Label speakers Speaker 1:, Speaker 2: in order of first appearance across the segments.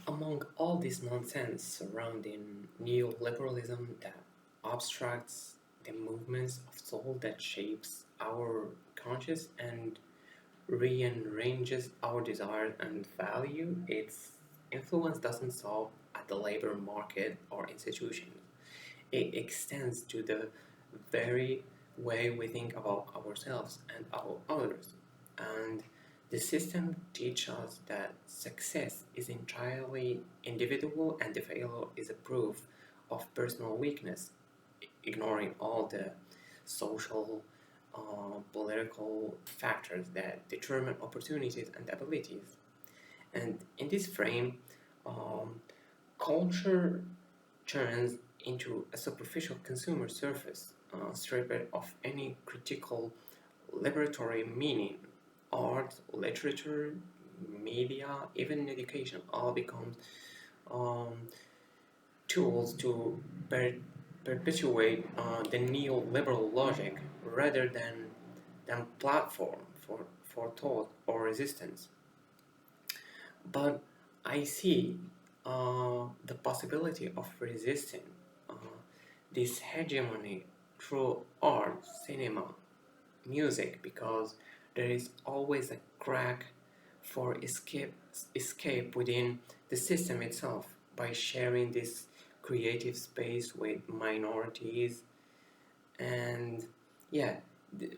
Speaker 1: Among all this nonsense surrounding neoliberalism that obstructs the movements of soul that shapes our conscious and rearranges our desires and value, its influence doesn't stop at the labor market or institutions. It extends to the very way we think about ourselves and about others. And the system teaches us that success is entirely individual and the failure is a proof of personal weakness, ignoring all the social, political factors that determine opportunities and abilities. And in this frame, um, culture turns into a superficial consumer surface, stripped of any critical liberatory meaning. Art, literature, media, even education all become um, tools to perpetuate the neoliberal logic rather than platform for thought or resistance. But I see the possibility of resisting uh, this hegemony through art, cinema, music, because there is always a crack for escape within the system itself by sharing this creative space with minorities. And yeah,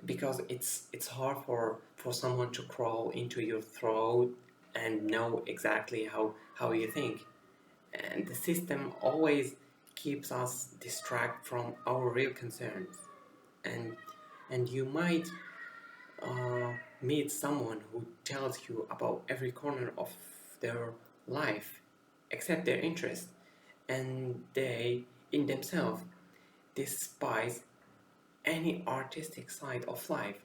Speaker 1: because it's hard for someone to crawl into your throat and know exactly how you think, and the system always keeps us distracted from our real concerns. And and you might meet someone who tells you about every corner of their life except their interest, and they in themselves despise any artistic side of life.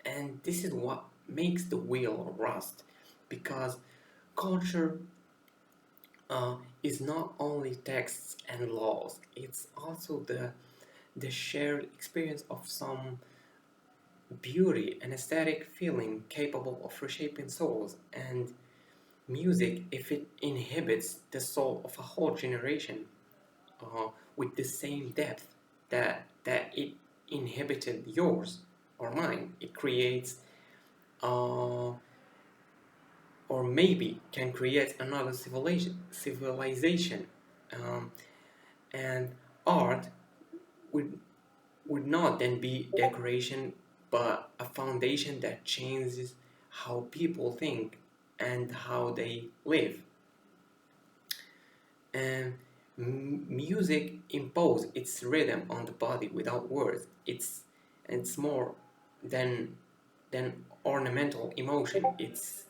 Speaker 1: And this is what makes the wheel rust, because culture is not only texts and laws, it's also the shared experience of some beauty and aesthetic feeling capable of reshaping souls. And music, if it inhibits the soul of a whole generation with the same depth that it inhibited yours or mine, it creates uh, or maybe can create another civilization. Um, and art would would not then be decoration, but a foundation that changes how people think and how they live. And music imposes its rhythm on the body without words. It's more than ornamental emotion. It's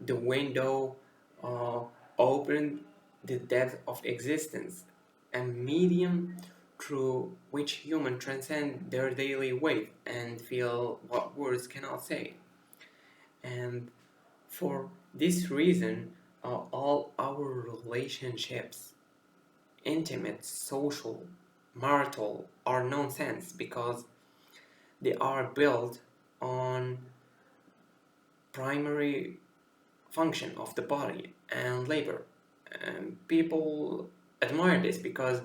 Speaker 1: the window uh, open the depth of existence, a medium through which humans transcend their daily weight and feel what words cannot say. And for this reason, all our relationships, intimate, social, marital, are nonsense because they are built on primary function of the body and labor. And people admire this because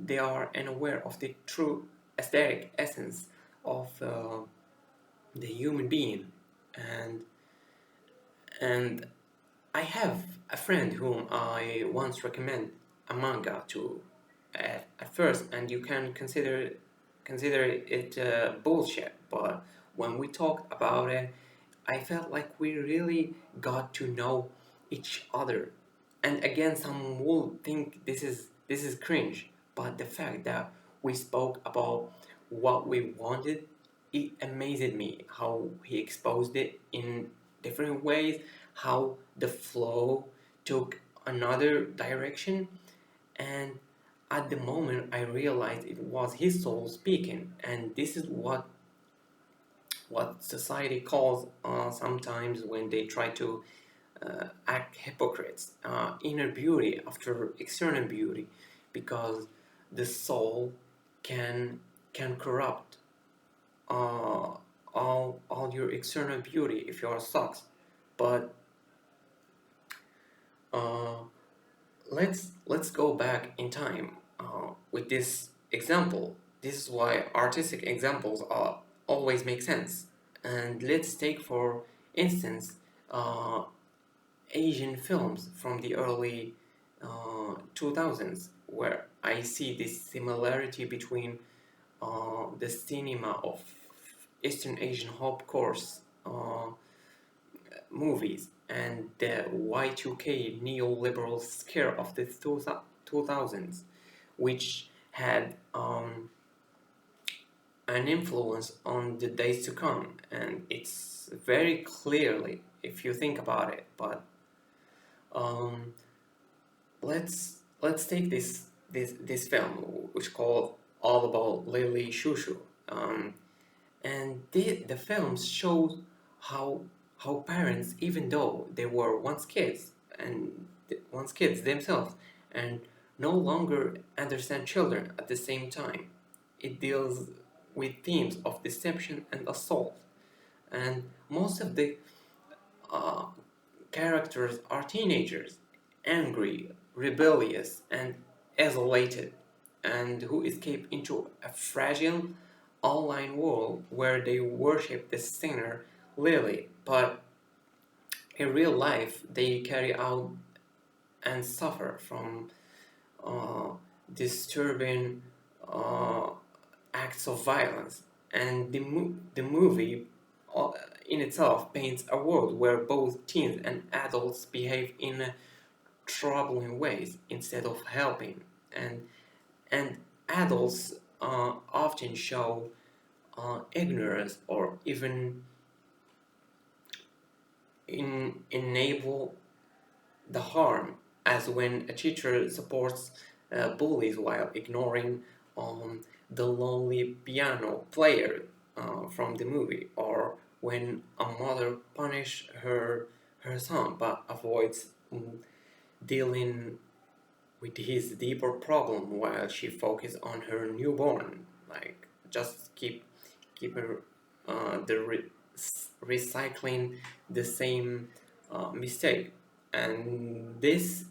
Speaker 1: they are unaware of the true aesthetic essence of the human being. And and I have a friend whom I once recommend a manga to at first, and you can consider it bullshit. But when we talked about it, I felt like we really got to know each other. And again, some will think this is cringe, but the fact that we spoke about what we wanted, it amazed me how he exposed it in different ways, how the flow took another direction, and at the moment I realized it was his soul speaking. And this is what society calls sometimes when they try to act hypocrites, inner beauty after external beauty, because the soul can corrupt uh, all your external beauty if you are sucks. But let's go back in time with this example. This is why artistic examples are always make sense. And let's take for instance uh, Asian films from the early 2000s, where I see this similarity between the cinema of Eastern Asian Hope Course movies and the Y2K neoliberal scare of the 2000s, which had an influence on the days to come. And it's very clearly, if you think about it. But um, let's take this film, which called All About Lily Shushu. And the films show how parents, even though they were once kids themselves, and no longer understand children at the same time. It deals with themes of deception and assault, and most of the uh, characters are teenagers, angry, rebellious, and isolated, and who escape into a fragile online world where they worship the singer Lily, but in real life they carry out and suffer from uh, disturbing uh, acts of violence. And the movie uh, in itself paints a world where both teens and adults behave in troubling ways instead of helping. And adults often show ignorance or even enable the harm, as when a teacher supports bullies while ignoring the lonely piano player from the movie, or when a mother punishes her son but avoids dealing with his deeper problem while she focuses on her newborn. Like, just keep her recycling the same mistake. And this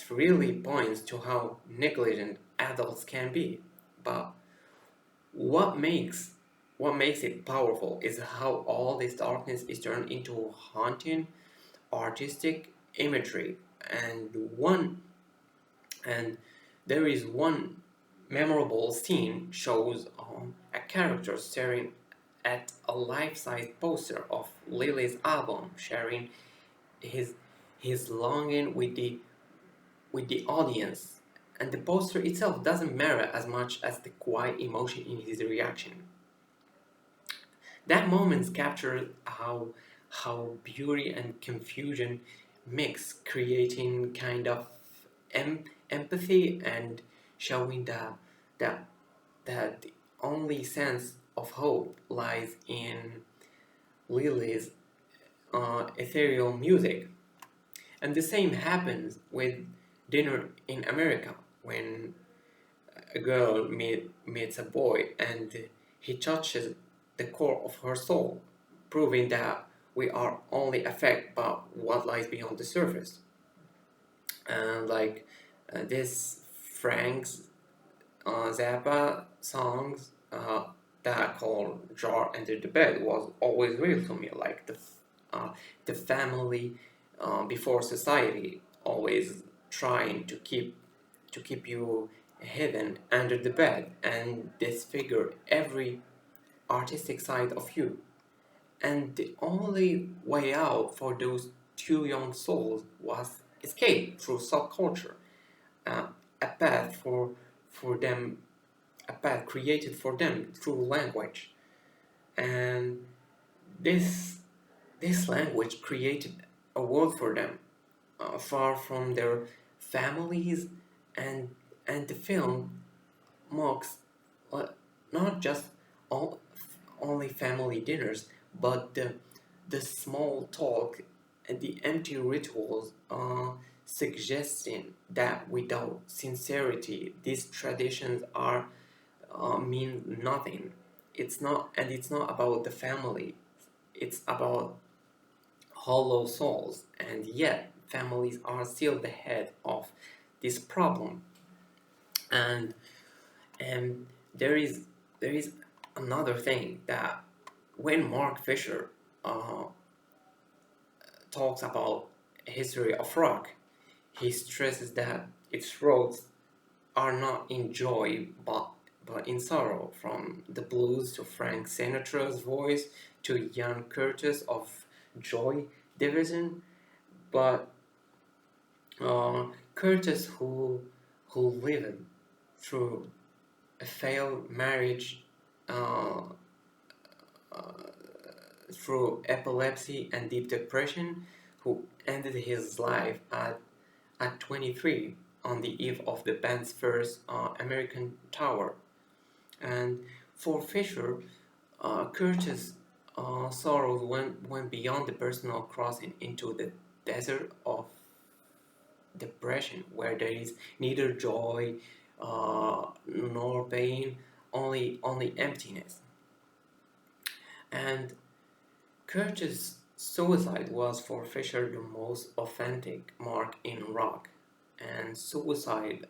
Speaker 1: really points to how negligent adults can be. But what makes what makes it powerful is how all this darkness is turned into haunting artistic imagery. And there is one memorable scene shows a character staring at a life-size poster of Lily's album, sharing his longing with the audience. And the poster itself doesn't matter as much as the quiet emotion in his reaction. That moment captures how beauty and confusion mix, creating kind of empathy and showing that that the only sense of hope lies in Lily's ethereal music. And the same happens with Dinner in America, when a girl meets a boy and he touches the core of her soul, proving that we are only affected by what lies beyond the surface. And like this Frank's Zappa songs that called Jar Under the Bed was always real to me, like the family before society, always trying to keep you hidden under the bed and disfigure every artistic side of you. And the only way out for those two young souls was escape through subculture, uh, a path for them, a path created for them through language. And this this language created a world for them, far from their families. And the film mocks uh, not just all, only family dinners, but the small talk and the empty rituals, suggesting that without sincerity these traditions are mean nothing. It's not about the family, it's about hollow souls. And yet families are still the head of this problem. And and there is another thing that when Mark Fisher uh, talks about history of rock, he stresses that its roots are not in joy but in sorrow, from the blues to Frank Sinatra's voice to Ian Curtis of Joy Division. But Curtis, who lived through a failed marriage, uh, through epilepsy and deep depression, who ended his life at 23 on the eve of the band's first American tour. And for Fisher, Curtis' sorrows went beyond the personal crossing into the desert of depression, where there is neither joy nor pain, only emptiness. And Curtis' suicide was for Fisher the most authentic mark in rock, and suicide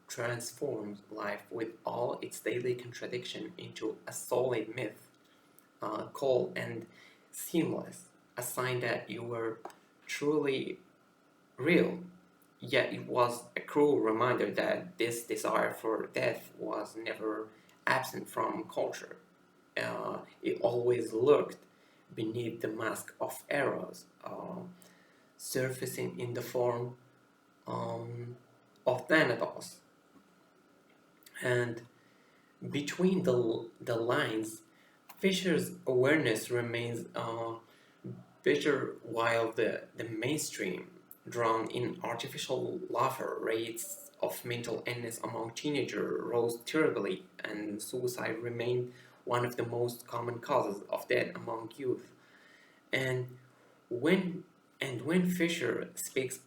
Speaker 1: transforms life with all its daily contradiction into a solid myth, cold and seamless, a sign that you were truly real. Yet it was a cruel reminder that this desire for death was never absent from culture. It always lurked beneath the mask of eros, surfacing in the form um, of Thanatos. And between the lines, Fisher's awareness remains bitter, while the mainstream, drawn in artificial laughter, rates of mental illness among teenagers rose terribly, and suicide remained one of the most common causes of death among youth. And when when Fisher speaks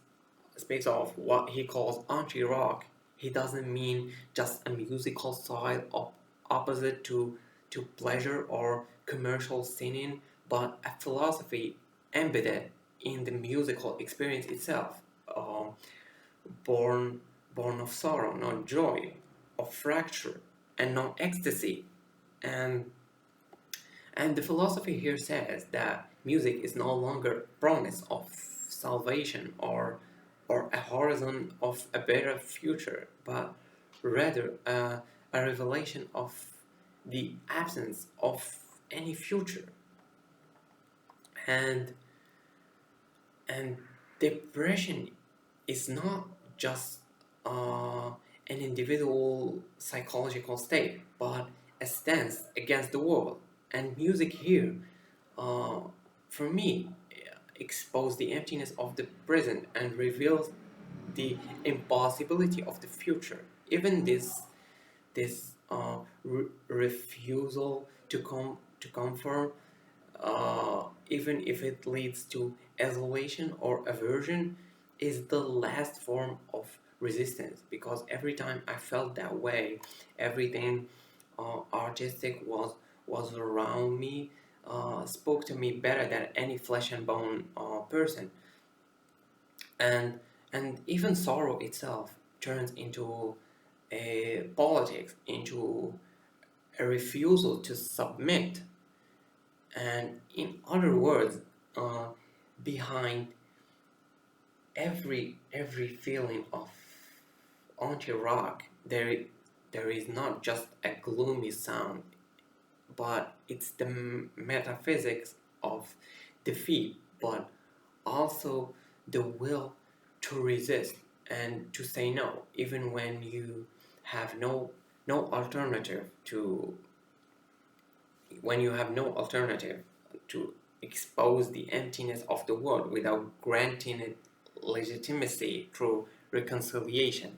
Speaker 1: of what he calls anti-rock, he doesn't mean just a musical style opposite to pleasure or commercial singing, but a philosophy embedded in the musical experience itself, uh, born born of sorrow, not joy, of fracture, and not ecstasy. And the philosophy here says that music is no longer promise of salvation or a horizon of a better future, but rather a revelation of the absence of any future. And and depression is not just an individual psychological state, but a stance against the world. And music here, uh, for me, exposes the emptiness of the present and reveals the impossibility of the future. Even this refusal to conform, even if it leads to isolation or aversion, is the last form of resistance. Because every time I felt that way, everything artistic was around me, spoke to me better than any flesh and bone person. And even sorrow itself turns into a politics, into a refusal to submit. And in other words, uh, behind every feeling of anti-rock, there is not just a gloomy sound, but it's the metaphysics of defeat, but also the will to resist and to say no, even when you have no alternative to when you have no alternative to expose the emptiness of the world without granting it legitimacy through reconciliation.